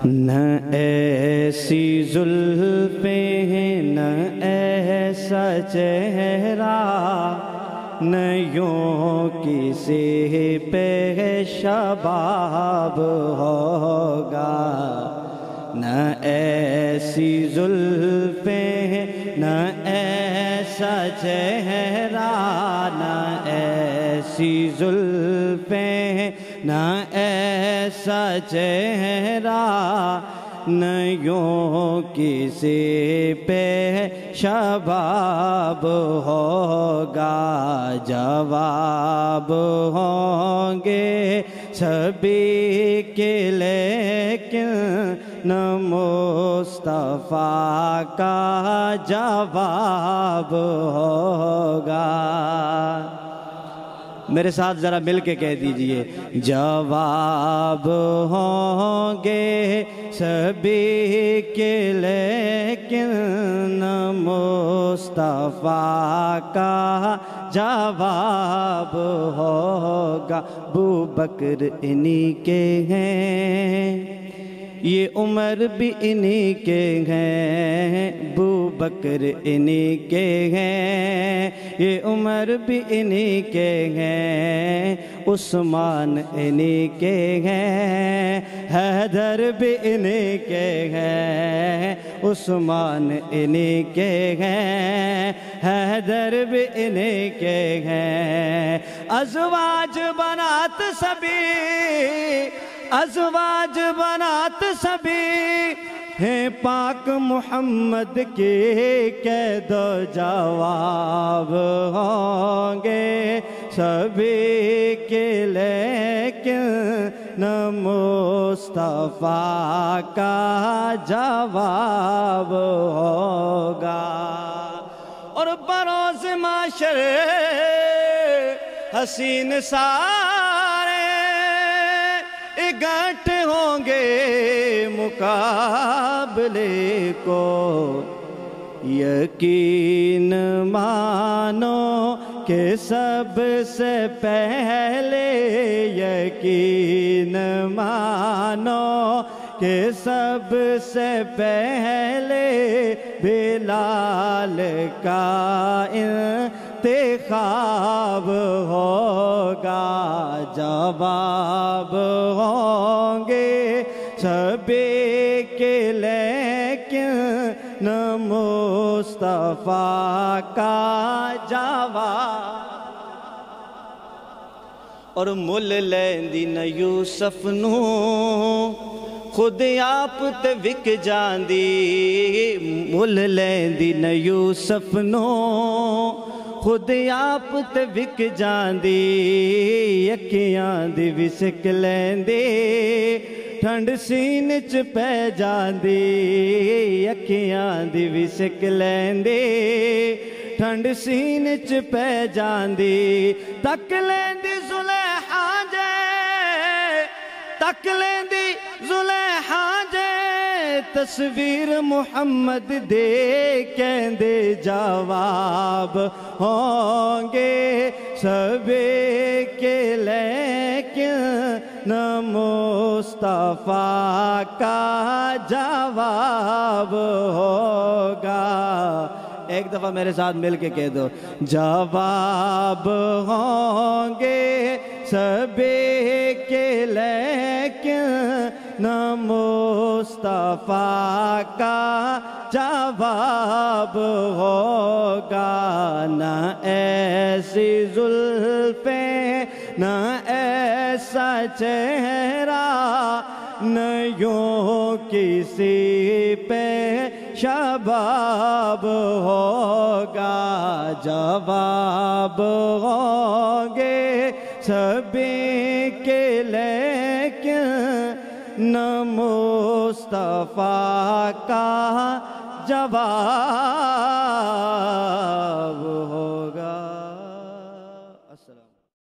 نہ ایسی زلفیں ہیں نہ ایسا چہرہ، نہ یوں کسی پہ شباب ہوگا، نہ ایسی زلفیں ہیں نہ ایسا چہرہ، نہ ایسی زلفیں ہیں نہ ایسا چہرہ، نہ یوں کسی پہ شباب ہوگا، جواب ہوں گے سبھی کے لیکن نہ مصطفیٰ کا جواب ہوگا۔ میرے ساتھ ذرا مل کے کہہ دیجئے، جواب ہوں گے سبھی کے لیکن نہ مصطفیٰ کا جواب ہوگا۔ ابوبکر انہی کے ہیں، یہ عمر بھی انہی کے ہیں، ابوبکر انہی کے ہیں، یہ عمر بھی انہی کے ہیں، عثمان انہی کے ہیں، حیدر بھی انہی کے ہیں، عثمان انہی کے ہیں، حیدر بھی انہی کے ہیں۔ ازواج بنات سبھی، ازواج بنات سبھی ہیں پاک محمد کے، قید و جواب ہوں گے سبھی کے لیکن نہ مصطفیٰ کا جواب ہوگا۔ اور بروز معاشر حسین سارے اکٹھے ہوں گے مقابلے کو، یقین مانو کہ سب سے پہلے، یقین مانو کہ سب سے پہلے بلال کا انتخاب ہوگا، جواب ہوں گے سبھی کے لیکن نہ مصطفیٰ کا جواب۔ اور مل لیندی نہ یوسف نو خود آپ تے وک جاندی، مل لیندی نہ یوسف نو خود آپ تے وک جاندی، یکیاں دی وسک لیندی ٹھنڈ سین چ پہ جاندی، یکیاں دی وسک لیندی ٹھنڈ سین چ پہ جاندی، تک لیندی زلیخا جے، تک لیندی زلیخا جے، تصویر محمد دے کہندے جواب ہوں گے سبھی کے لیکن نہ مصطفیٰ کا جواب ہوگا۔ ایک دفعہ میرے ساتھ مل کے کہہ دو، جواب ہوں گے سبھی کے لیکن نہ مصطفیٰ کا جواب ہوگا، نہ ایسی زلفیں نہ ایسا چہرہ، نہ یوں کسی پہ شباب ہوگا، جواب ہوں گے سبھی کے لیکن نہ مصطفیٰ کا جواب ہو۔